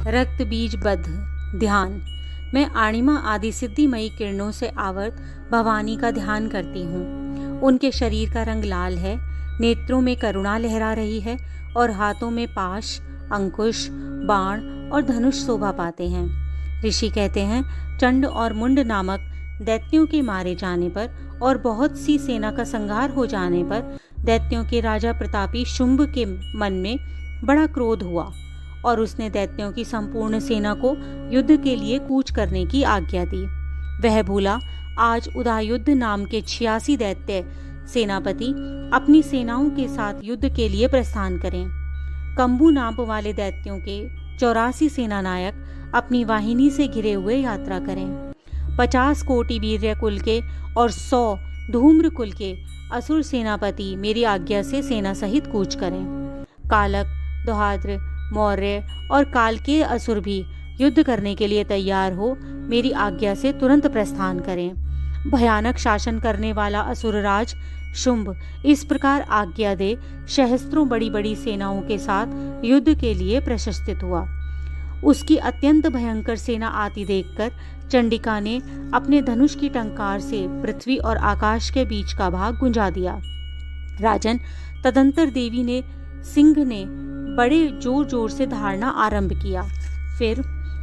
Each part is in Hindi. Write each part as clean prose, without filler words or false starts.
रक्त बीज बद्ध ध्यान। मैं आणिमा आदि सिद्धिमयी किरणों से आवृत भवानी का ध्यान करती हूँ। उनके शरीर का रंग लाल है, नेत्रों में करुणा लहरा रही है और हाथों में पाश, अंकुश, बाण और धनुष शोभा पाते हैं। ऋषि कहते हैं, चंड और मुंड नामक दैत्यों के मारे जाने पर और बहुत सी सेना का संहार हो जाने पर दैत्यों के राजा प्रतापी शुंभ के मन में बड़ा क्रोध हुआ और उसने दैत्यों की संपूर्ण सेना को युद्ध के लिए कूच करने की आज्ञा दी। वह बोला, आज उदयुद्ध नाम के 86 दैत्य सेनापति अपनी सेनाओं के साथ युद्ध के लिए प्रस्थान करें। कंबू नाम वाले दैत्यों के 84 सेनानायक अपनी वाहिनी से घिरे हुए यात्रा करें। 50 कोटि वीर्य कुल के और 100 धूम्र कुल के असुर सेनापति मेरी आज्ञा से सेना सहित कूच करें। कालक, दोहाद्र, मौर्य और काल के असुर भी युद्ध करने के लिए तैयार हो मेरी आज्ञा से तुरंत प्रस्थान करें। भयानक शासन करने वाला असुरराज शुंभ इस प्रकार आज्ञा दे सहस्त्रों बड़ी बड़ी सेनाओं के साथ युद्ध के लिए प्रशस्तित हुआ। उसकी अत्यंत भयंकर सेना आती देखकर चंडिका ने अपने धनुष की टंकार से पृथ्वी और आकाश के बीच का भाग गुंजा दिया। राजन, तदंतर देवी ने सिंह ने बड़े जोर जोर से धारना आरंभ किया। फिर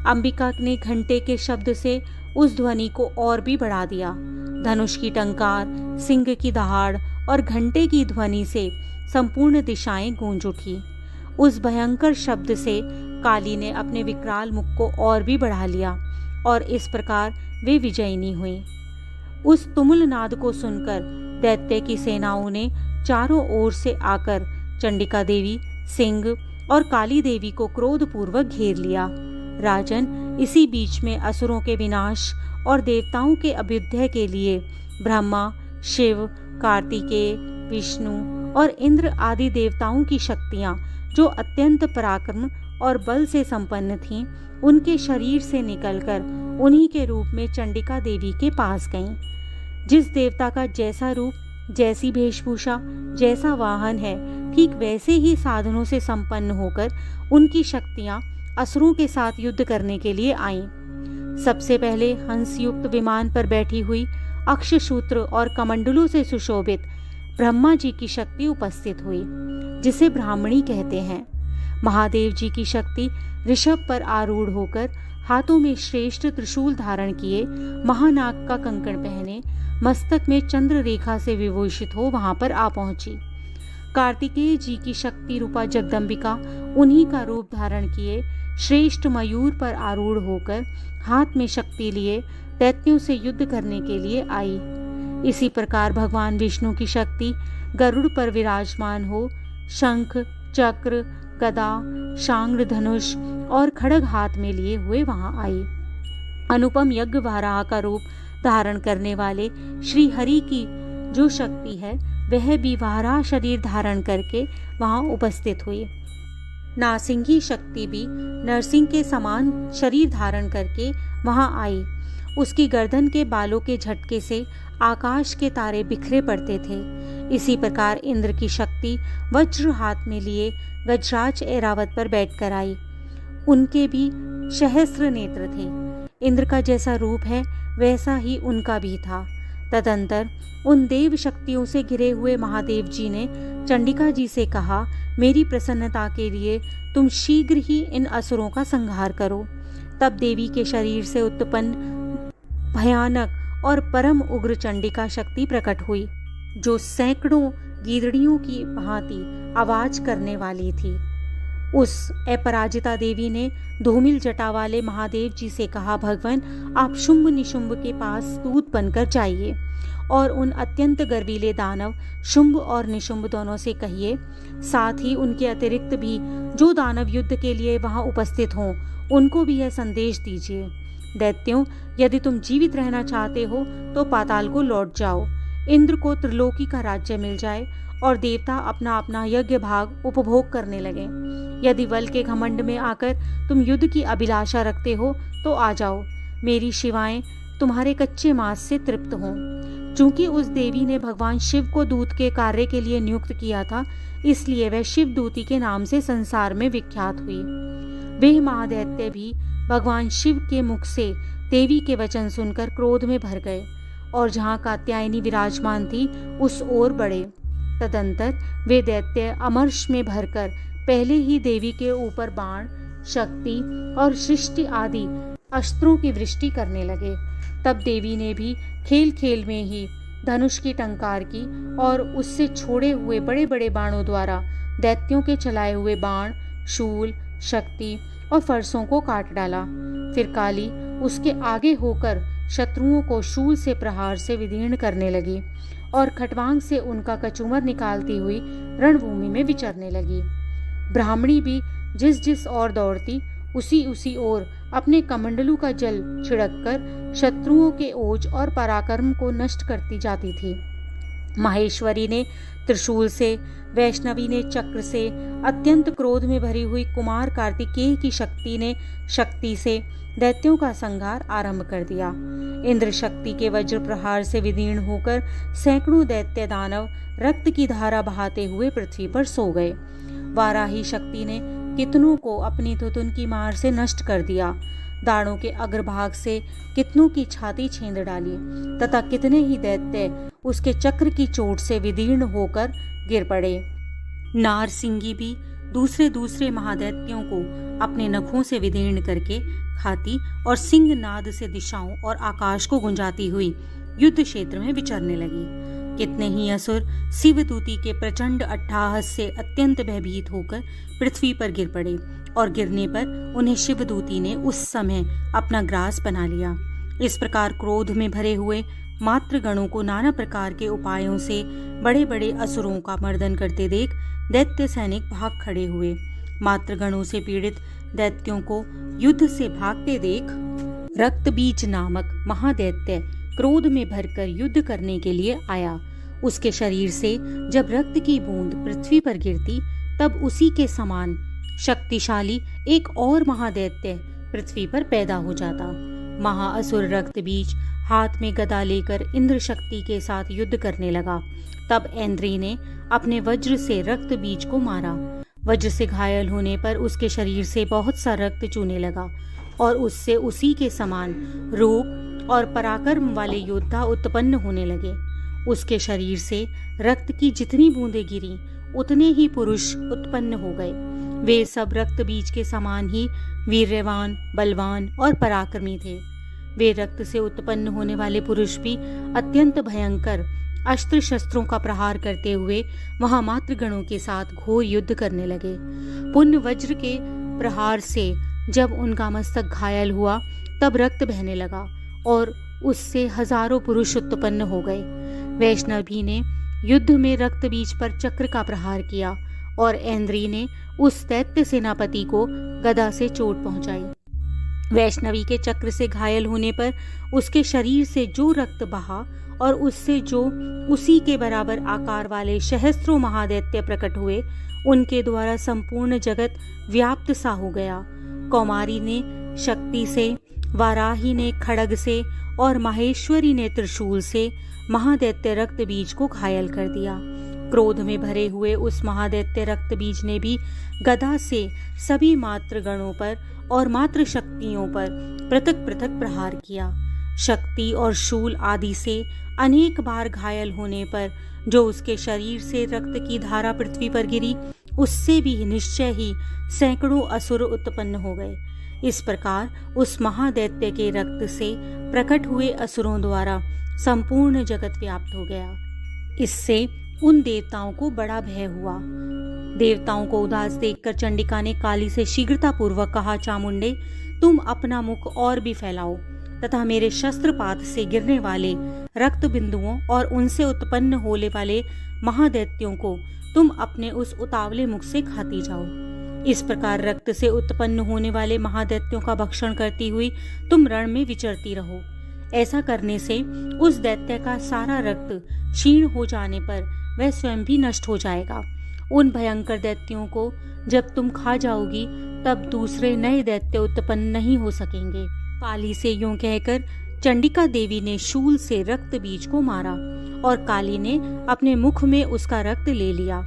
अंबिका ने घंटे के शब्द से उस ध्वनि को और भी बढ़ा दिया। धनुष की टंकार, सिंह की दहाड़ और घंटे की ध्वनि से संपूर्ण दिशाएं गूंज उठी। उस भयंकर शब्द से काली ने अपने विकराल मुख को और भी बढ़ा लिया और इस प्रकार वे विजयिनी हुई। उस तुमुल नाद को सुनकर दैत्य की सेनाओं ने चारों ओर से आकर चंडिका देवी, सिंह और काली देवी को क्रोधपूर्वक घेर लिया। राजन, इसी बीच में असुरों के विनाश और देवताओं के अभ्युदय के लिए ब्रह्मा, शिव, कार्तिकेय, विष्णु और इंद्र आदि देवताओं की शक्तियां, जो अत्यंत पराक्रम और बल से संपन्न थीं, उनके शरीर से निकलकर उन्हीं के रूप में चंडिका देवी के पास गईं। जिस देवता का जैसा रूप, जैसी वेशभूषा, जैसा वाहन है, ठीक वैसे ही साधनों से संपन्न होकर उनकी शक्तियां असुरों के साथ युद्ध करने के लिए आईं। सबसे पहले हंसयुक्त विमान पर बैठी हुई अक्षसूत्र और कमंडलों से सुशोभित ब्रह्मा जी की शक्ति उपस्थित हुई, जिसे ब्राह्मणी कहते हैं। महादेव जी की शक्ति ऋषभ पर आरूढ़ होकर हाथों में श्रेष्ठ त्रिशूल धारण किए, महानाग का कंकण पहने, मस्तक में चंद्र रेखा से विभूषित हो वहां पर आ पहुंची। कार्तिकेय जी की शक्ति रूपा जगदम्बिका उन्हीं का रूप धारण किए श्रेष्ठ मयूर पर आरूढ़ होकर हाथ में शक्ति लिए दैत्यों से युद्ध करने के लिए आई। इसी प्रकार भगवान विष्णु की शक्ति गरुड़ पर विराजमान हो शंख, चक्र, गदा, शांग्र, धनुष और खड्ग हाथ में लिए हुए वहां आई। अनुपम यज्ञ वाराह का रूप धारण करने वाले श्री हरि की जो शक्ति है, वह भी वाराह शरीर धारण करके वहां उपस्थित हुई। नारसिंही शक्ति भी नरसिंह के समान शरीर धारण करके वहां आई। उसकी गर्दन के बालों के झटके से आकाश के तारे बिखरे पड़ते थे। इसी प्रकार इंद्र की शक्ति वज्र हाथ में लिए गजराज ऐरावत पर बैठकर आई। उनके भी सहस्त्र नेत्र थे। इंद्र का जैसा रूप है वैसा ही उनका भी था। तदंतर उन देव शक्तियों से घिरे हुए महादेव जी ने चंडिका जी से कहा, मेरी प्रसन्नता के लिए तुम शीघ्र ही इन असुरों का संहार करो। तब देवी के शरीर से उत्पन्न भयानक और परम उग्र चंडिका शक्ति प्रकट हुई, जो सैकड़ों गीदड़ियों की भांति आवाज करने वाली थी। उस अपराजिता देवी ने धूमिल जटा वाले महादेव जी से कहा, भगवान, आप शुंभ निशुंभ के पास दूत बनकर जाइए और उन अत्यंत गर्वीले दानव शुंभ और निशुंभ दोनों से कहिए, साथ ही उनके अतिरिक्त भी जो दानव युद्ध के लिए वहां उपस्थित हों, उनको भी यह संदेश दीजिए, दैत्यों, यदि तुम जीवित रहना चाहते हो तो पाताल को लौट जाओ। इंद्र को त्रिलोकी का राज्य मिल जाए और देवता अपना अपना यज्ञ भाग उपभोग करने लगे। यदि बल के घमंड में आकर तुम युद्ध की अभिलाषा रखते हो तो आ जाओ, मेरी शिवाएं तुम्हारे कच्चे मांस से तृप्त हों। चूंकि उस देवी ने भगवान शिव को दूत के कार्य के लिए नियुक्त किया था, इसलिए वह शिव दूती के नाम से संसार में विख्यात हुई। वे महादैत्य भी भगवान शिव के मुख से देवी के वचन सुनकर क्रोध में भर गए और जहाँ कात्यायनी विराजमान थी उस ओर बढ़े। तदंतर वे दैत्य अमर्ष में भरकर पहले ही देवी के ऊपर बाण, शक्ति और सृष्टि आदि अस्त्रों की वृष्टि करने लगे। तब देवी ने भी खेल खेल में ही धनुष की टंकार की और उससे छोड़े हुए बड़े बड़े बाणों द्वारा दैत्यों के चलाए हुए बाण, शूल, शक्ति और फरसों को काट डाला। फिर काली उसके आगे होकर शत्रुओं को शूल से प्रहार से विदीर्ण करने लगी और खटवांग से उनका कचूमर निकालती हुई रणभूमि में विचरने लगी। ब्राह्मणी भी जिस जिस ओर दौड़ती उसी उसी ओर अपने कमंडलू का जल छिड़ककर शत्रुओं के ओज और पराक्रम को नष्ट करती जाती थी। माहेश्वरी ने त्रिशूल से, वैष्णवी ने चक्र से, अत्यंत क्रोध में भरी हुई कुमार कार्तिकेय की शक्ति ने शक्ति से दैत्यों का संहार आरंभ कर दिया। इंद्र शक्ति के वज्र प्रहार से विदीर्ण होकर सैकड़ों दैत्य दानव रक्त की धारा बहाते हुए पृथ्वी पर सो गए। वाराही शक्ति ने कितनों को अपनी तुतुन की मार से नष्ट कर दिया। दाड़ों के अग्रभाग से कितनों की छाती छेद डाली तथा कितने ही दैत्य उसके चक्र की चोट से विदीर्ण होकर गिर पड़े। नारसिंगी भी दूसरे दूसरे महादैत्यों को अपने नखों से विदीर्ण करके खाती और सिंह नाद से दिशाओं और आकाश को गुंजाती हुई युद्ध क्षेत्र में विचरने लगी। कितने ही असुर शिवदूती के प्रचंड अट्टहास से अत्यंत भयभीत होकर पृथ्वी पर गिर पड़े और गिरने पर उन्हें शिवदूती ने उस समय अपना ग्रास बना लिया। इस प्रकार क्रोध में भरे हुए मातृगणों को नाना प्रकार के उपायों से बड़े बड़े असुरों का मर्दन करते देख दैत्य सैनिक भाग खड़े हुए। मातृगणों से पीड़ित दैत्यों को युद्ध से भागते देख रक्तबीज नामक महादैत्य क्रोध में भरकर युद्ध करने के लिए आया। उसके शरीर से जब रक्त की बूंद पृथ्वी पर गिरती तब उसी के समान शक्तिशाली एक और महादैत्य पृथ्वी पर पैदा हो जाता। महाअसुर रक्तबीज हाथ में गदा लेकर इंद्र शक्ति के साथ युद्ध करने लगा। तब ऐन्द्री ने अपने वज्र से रक्तबीज को मारा। वज्र से घायल होने पर उसके शरीर से बहुत सा रक्त चूने लगा और उससे उसी के समान रूप और पराक्रम वाले योद्धा उत्पन्न होने लगे। उसके शरीर से रक्त की जितनी बूंदें गिरी उतने ही पुरुष उत्पन्न हो गए। वे सब रक्त बीज के समान ही वीर्यवान, बलवान और पराक्रमी थे। वे रक्त से उत्पन्न होने वाले पुरुष भी अत्यंत भयंकर अस्त्र शस्त्रों का प्रहार करते हुए वहां मातृगणों के साथ घोर युद्ध करने लगे। पुण्य वज्र के प्रहार से जब उनका मस्तक घायल हुआ तब रक्त बहने लगा और उससे हजारों पुरुष उत्पन्न हो गए। वैष्णवी ने युद्ध में रक्त बीज पर चक्र का प्रहार किया और ऐन्द्री ने उस दैत्य सेनापति को गदा से चोट पहुंचाई। वैष्णवी के चक्र से घायल होने पर उसके शरीर से जो रक्त बहा और उससे जो उसी के बराबर आकार वाले सहस्त्रों महादैत्य प्रकट हुए, उनके द्वारा संपूर्ण जगत व्याप्त सा हो गया। कौमारी ने शक्ति से, वाराही ने खड्ग से और माहेश्वरी ने त्रिशूल से महादैत्य रक्तबीज को घायल कर दिया। क्रोध में भरे हुए उस महादैत्य रक्तबीज ने भी गदा से सभी मातृगणों पर और मातृ शक्तियों पर पृथक पृथक प्रहार किया। शक्ति और शूल आदि से अनेक बार घायल होने पर जो उसके शरीर से रक्त की धारा पृथ्वी पर गिरी, उससे भी निश्चय ही सैकड़ों असुर उत्पन्न हो गए। इस प्रकार उस महादैत्य के रक्त से प्रकट हुए असुरों द्वारा संपूर्ण जगत व्याप्त हो गया। इससे उन देवताओं को बड़ा भय हुआ। देवताओं को उदास देखकर चंडिका ने काली से शीघ्रता पूर्वक कहा, चामुंडे, तुम अपना मुख और भी फैलाओ तथा मेरे शस्त्रपात से गिरने वाले रक्त बिंदुओं और उनसे उत्पन्न होने वाले महादैत्यों को तुम अपने उस उतावले मुख से खाती जाओ। इस प्रकार रक्त से उत्पन्न होने वाले महादैत्यों का भक्षण करती हुई तुम रण में विचरती रहो। ऐसा करने से उस दैत्य का सारा रक्त क्षीण हो जाने पर वह स्वयं भी नष्ट हो जाएगा। उन भयंकर दैत्यों को जब तुम खा जाओगी तब दूसरे नए दैत्य उत्पन्न नहीं हो सकेंगे। काली से यूं कहकर चंडिका देवी ने शूल से रक्त बीज को मारा और काली ने अपने मुख में उसका रक्त ले लिया।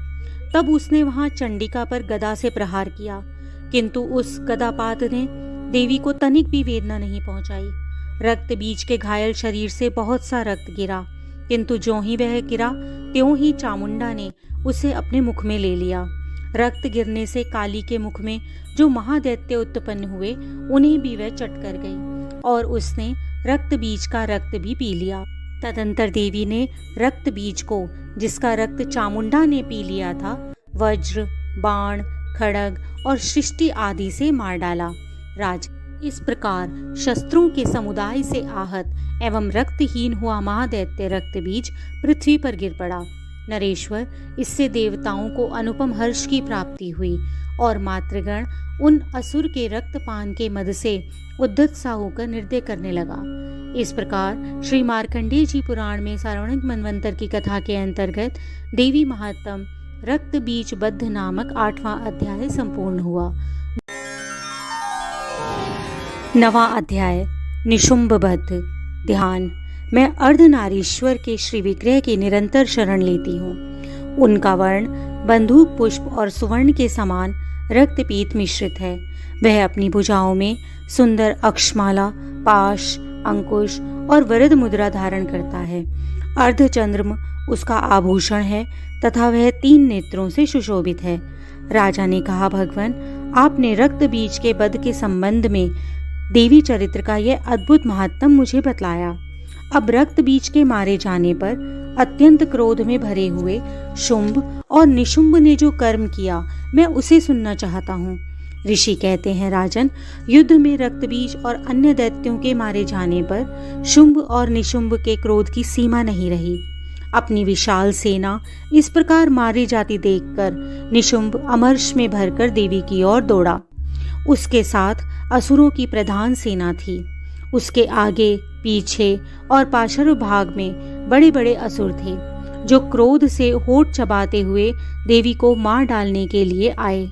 तब उसने वहां चंडिका पर गदा से प्रहार किया, किंतु उस गदापात ने देवी को तनिक भी वेदना नहीं पहुंचाई। रक्त बीज के घायल शरीर से बहुत सा रक्त गिरा, किंतु ज्यों ही वह गिरा त्यों ही चामुंडा ने उसे अपने मुख में ले लिया। रक्त गिरने से काली के मुख में जो महादैत्य उत्पन्न हुए उन्हें भी वह चट कर गई और उसने रक्त बीज का रक्त भी पी लिया। तदंतर देवी ने रक्त बीज को, जिसका रक्त चामुंडा ने पी लिया था, वज्र, बाण, खड़ग और सृष्टि आदि से मार डाला। राज, इस प्रकार शस्त्रों के समुदाय से आहत एवं रक्तहीन हुआ महादैत्य रक्त बीज पृथ्वी पर गिर पड़ा। नरेश्वर, इससे देवताओं को अनुपम हर्ष की प्राप्ति हुई और मातृगण उन असुर के रक्तपान के मद से उद्धत सा होकर नृत्य करने लगा। इस प्रकार श्री मार्कंडेय जी पुराण में सार्वणिक मनवंतर की कथा के अंतर्गत देवी महात्म रक्त बीज बद्ध नामक 8वां अध्याय संपूर्ण हुआ। 9वां अध्याय निशुंभ बद्ध। ध्यान। मैं अर्धनारीश्वर के श्री विग्रह की निरंतर शरण लेती हूँ। उनका वर्ण बंदूक पुष्प और सुवर्ण के समान रक्तपीत मिश्रित है। वह अपनी भुजाओं में सुंदर अक्षमाला, पाश, अंकुश और वरद मुद्रा धारण करता है। अर्धचंद्रमा उसका आभूषण है तथा वह 3 नेत्रों से सुशोभित है। राजा ने कहा, भगवान, आपने रक्त बीज के बध के संबंध में देवी चरित्र का यह अद्भुत महात्म मुझे बतलाया। अब रक्त बीज के मारे जाने पर अत्यंत क्रोध में भरे हुए शुंभ और निशुंभ ने जो कर्म किया, मैं उसे सुनना चाहता हूँ। ऋषि कहते हैं, राजन, युद्ध में रक्त बीज और अन्य दैत्यों के मारे जाने पर शुंभ और निशुंभ के क्रोध की सीमा नहीं रही। अपनी विशाल सेना इस प्रकार मारी जाती देखकर निशुंभ अमर्ष में भरकर देवी की ओर दौड़ा। उसके साथ असुरों की प्रधान सेना थी। उसके आगे, पीछे और पार्श्व भाग में बड़े बड़े असुर थे, जो क्रोध से होठ चबाते हुए देवी को मार डालने के लिए आए।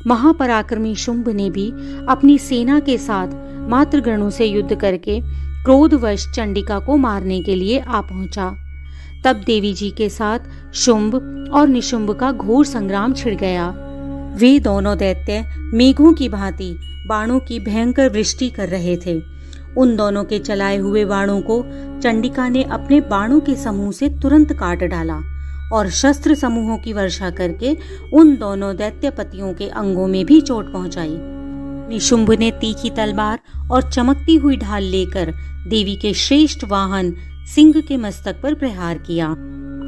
महापराक्रमी शुंभ ने भी अपनी सेना के साथ मातृगणों से युद्ध करके क्रोधवश चंडिका को मारने के लिए आ पहुंचा। तब देवी जी के साथ शुंभ और निशुंभ का घोर संग्राम छिड़ गया। वे दोनों दैत्य मेघों की भांति बाणों की भयंकर वृष्टि कर रहे थे। उन दोनों के चलाए हुए बाणों को चंडिका ने अपने बाणों के समूह से तुरंत काट डाला और शस्त्र समूहों की वर्षा करके उन दोनों दैत्यपतियों के अंगों में भी चोट पहुंचाई। निशुंभ ने तीखी तलवार और चमकती हुई ढाल लेकर देवी के श्रेष्ठ वाहन सिंह के मस्तक पर प्रहार किया।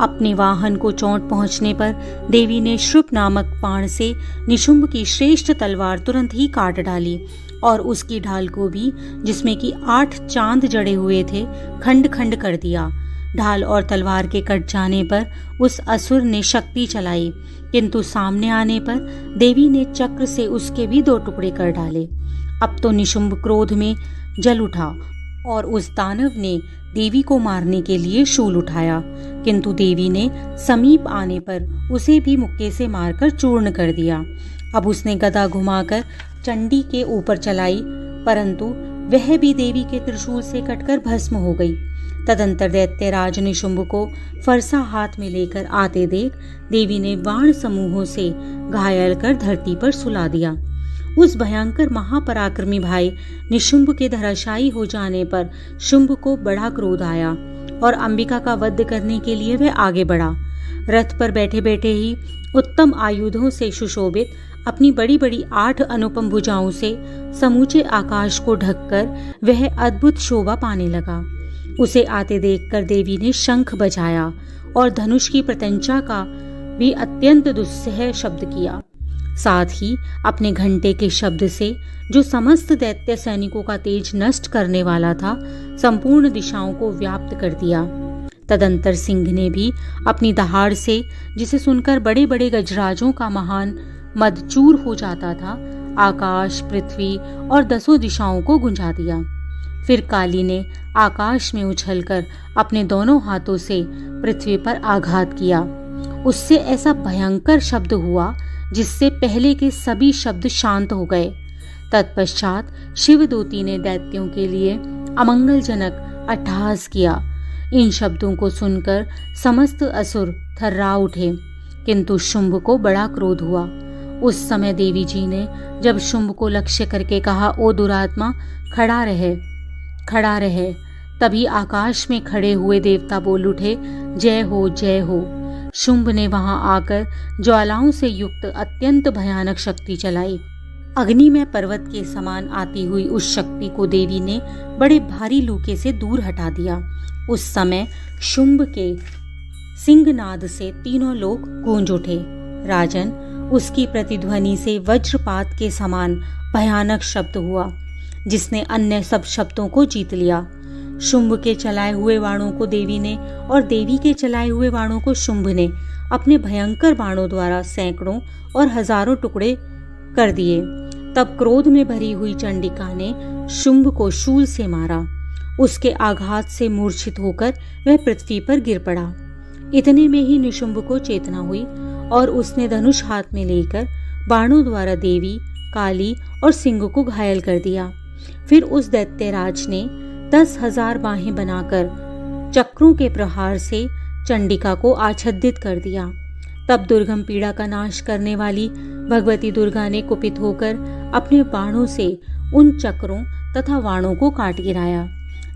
अपने वाहन को चोट पहुंचने पर देवी ने श्रुप नामक बाण से निशुंभ की श्रेष्ठ तलवार तुरंत ही काट डाली और उसकी ढाल को भी, जिसमें कि 8 चांद जड़े हुए थे, खंड खंड कर दिया। ढाल और तलवार के कट जाने पर उस असुर ने शक्ति चलाई, किंतु सामने आने पर देवी ने चक्र से उसके भी 2 टुकड़े कर डाले। अब तो निशुंभ क्रोध में जल उठा और उस दानव ने देवी को मारने के लिए शूल उठाया, किंतु देवी ने समीप आने पर उसे भी मुक्के से मारकर चूर्ण कर दिया। अब उसने गदा घुमाकर चंडी के ऊपर चलाई, परंतु वह भी देवी के त्रिशूल से कटकर भस्म हो गई। तदंतर दैत्यराज निशुंभ को फरसा हाथ में लेकर आते देख देवी ने बाण समूहों से घायल कर धरती पर सुला दिया। उस भयंकर महापराक्रमी भाई निशुंभ के धराशायी हो जाने पर शुंभ को बड़ा क्रोध आया और अंबिका का वध करने के लिए वह आगे बढ़ा। रथ पर बैठे बैठे ही उत्तम आयुधों से सुशोभित अपनी बड़ी बड़ी 8 अनुपम भुजाओं से समूचे आकाश को ढककर वह अद्भुत शोभा पाने लगा। उसे आते देखकर देवी ने शंख बजाया और धनुष की प्रत्यंचा का भी अत्यंत दुस्सह शब्द किया। साथ ही अपने घंटे के शब्द से, जो समस्त दैत्य सैनिकों का तेज नष्ट करने वाला था, संपूर्ण दिशाओं को व्याप्त कर दिया। तदंतर सिंह ने भी अपनी दहाड़ से, जिसे सुनकर बड़े बड़े गजराजों का महान मद चूर हो जाता था, आकाश, पृथ्वी और 10 दिशाओं को गुंजा दिया। फिर काली ने आकाश में उछलकर अपने दोनों हाथों से पृथ्वी पर आघात किया। उससे ऐसा भयंकर शब्द हुआ जिससे पहले के सभी शब्द शांत हो गए। तत्पश्चात शिवदूती ने दैत्यों के लिए अमंगलजनक अट्टहास किया। इन शब्दों को सुनकर समस्त असुर थर्रा उठे, किंतु शुंभ को बड़ा क्रोध हुआ। उस समय देवी जी ने जब शुंभ को लक्ष्य करके कहा, ओ दुरात्मा, खड़ा रहे, खड़ा रहे, तभी आकाश में खड़े हुए देवता बोल उठे, जय हो, जय हो। शुंभ ने वहां आकर ज्वालाओं से युक्त अत्यंत भयानक शक्ति चलाई। अग्नि में पर्वत के समान आती हुई उस शक्ति को देवी ने बड़े भारी लूके से दूर हटा दिया। उस समय शुंभ के सिंहनाद से तीनों लोग गूंज उठे। राजन, उसकी प्रतिध्वनि से वज्रपात के समान भयानक शब्द हुआ, जिसने अन्य सब शब्दों को जीत लिया। शुंभ के चलाए हुए बाणों को देवी ने और देवी के चलाए हुए बाणों को शुंभ ने अपने भयंकर बाणों द्वारा सैकड़ों और हजारों टुकड़े कर दिए। तब क्रोध में भरी हुई चंडिका ने शुंभ को शूल से मारा। उसके आघात से मूर्छित होकर वह पृथ्वी पर गिर पड़ा। इतने में ही निशुंभ को चेतना हुई और उसने धनुष हाथ में लेकर बाणों द्वारा देवी, काली और सिंह को घायल कर दिया। फिर उस दैत्यराज ने 10,000 बाहें बनाकर चक्रों के प्रहार से चंडिका को आच्छादित कर दिया। तब दुर्गम पीड़ा का नाश करने वाली भगवती दुर्गा ने कुपित होकर अपने बाणों से उन चक्रों तथा बाणों को काट गिराया।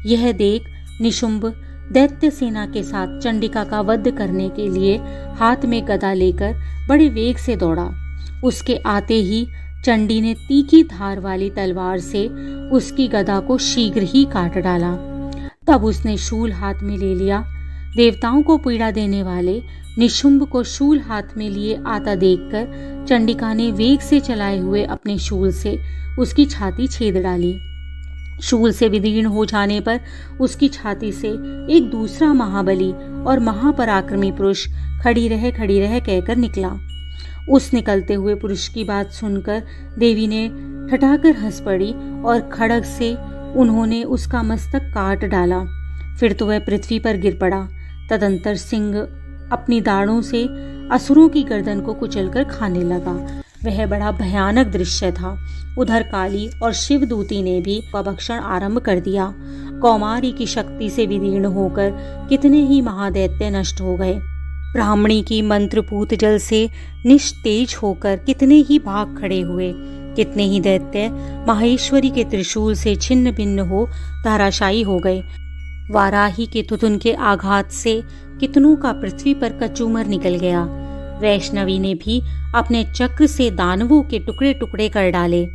यह देख निशुंभ दैत्य सेना के साथ चंडिका का वध करने के लिए हाथ में गदा लेकर बड़े वेग से दौड़ा। उसके आते ही चंडी ने तीखी धार वाली तलवार से उसकी गदा को शीघ्र ही काट डाला। तब उसने शूल हाथ में ले लिया। देवताओं को पीड़ा देने वाले निशुंभ को शूल हाथ में लिए आता देखकर चंडिका ने वेग से चलाए हुए अपने शूल से उसकी छाती छेद डाली। शूल से विदीर्ण हो जाने पर उसकी छाती से एक दूसरा महाबली और महापराक्रमी पुरुष खड़ी रह कहकर निकला। उस निकलते हुए पुरुष की बात सुनकर देवी ने ठठाकर हंस पड़ी और खड्ग से उन्होंने उसका मस्तक काट डाला। फिर तो वह पृथ्वी पर गिर पड़ा। तदंतर सिंह अपनी दाढ़ों से असुरों की गर्दन को कुचलकर खाने लगा। वह बड़ा भयानक दृश्य था। उधर काली और शिवदूती ने भी भक्षण आरंभ कर दिया। कौमारी की शक्ति से विदीर्ण होकर कितने ही महादैत्य नष्ट हो गए। ब्राह्मणी की मंत्रपूत जल से निस्तेज होकर कितने ही भाग खड़े हुए। कितने ही दैत्य माहेश्वरी के त्रिशूल से छिन्न भिन्न हो धराशायी हो गए। वाराही के तुतुन के आघात से कितनों का पृथ्वी पर कचूमर निकल गया। वैष्णवी ने भी अपने चक्र से दानवों के टुकड़े टुकड़े कर डाले।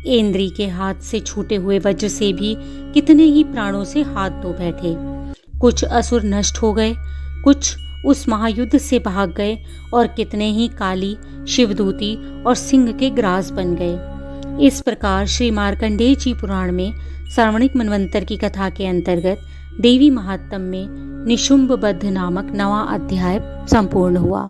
इंद्री के हाथ से छूटे हुए वज्र से भी कितने ही प्राणों से हाथ धो बैठे। कुछ असुर नष्ट हो गए, कुछ उस महायुद्ध से भाग गए और कितने ही काली, शिवदूती और सिंह के ग्रास बन गए। इस प्रकार श्री मार्कंडेय जी पुराण में श्रावणिक मनवंतर की कथा के अंतर्गत देवी महात्म्य में निशुंभ बद्ध नामक 9वां अध्याय संपूर्ण हुआ।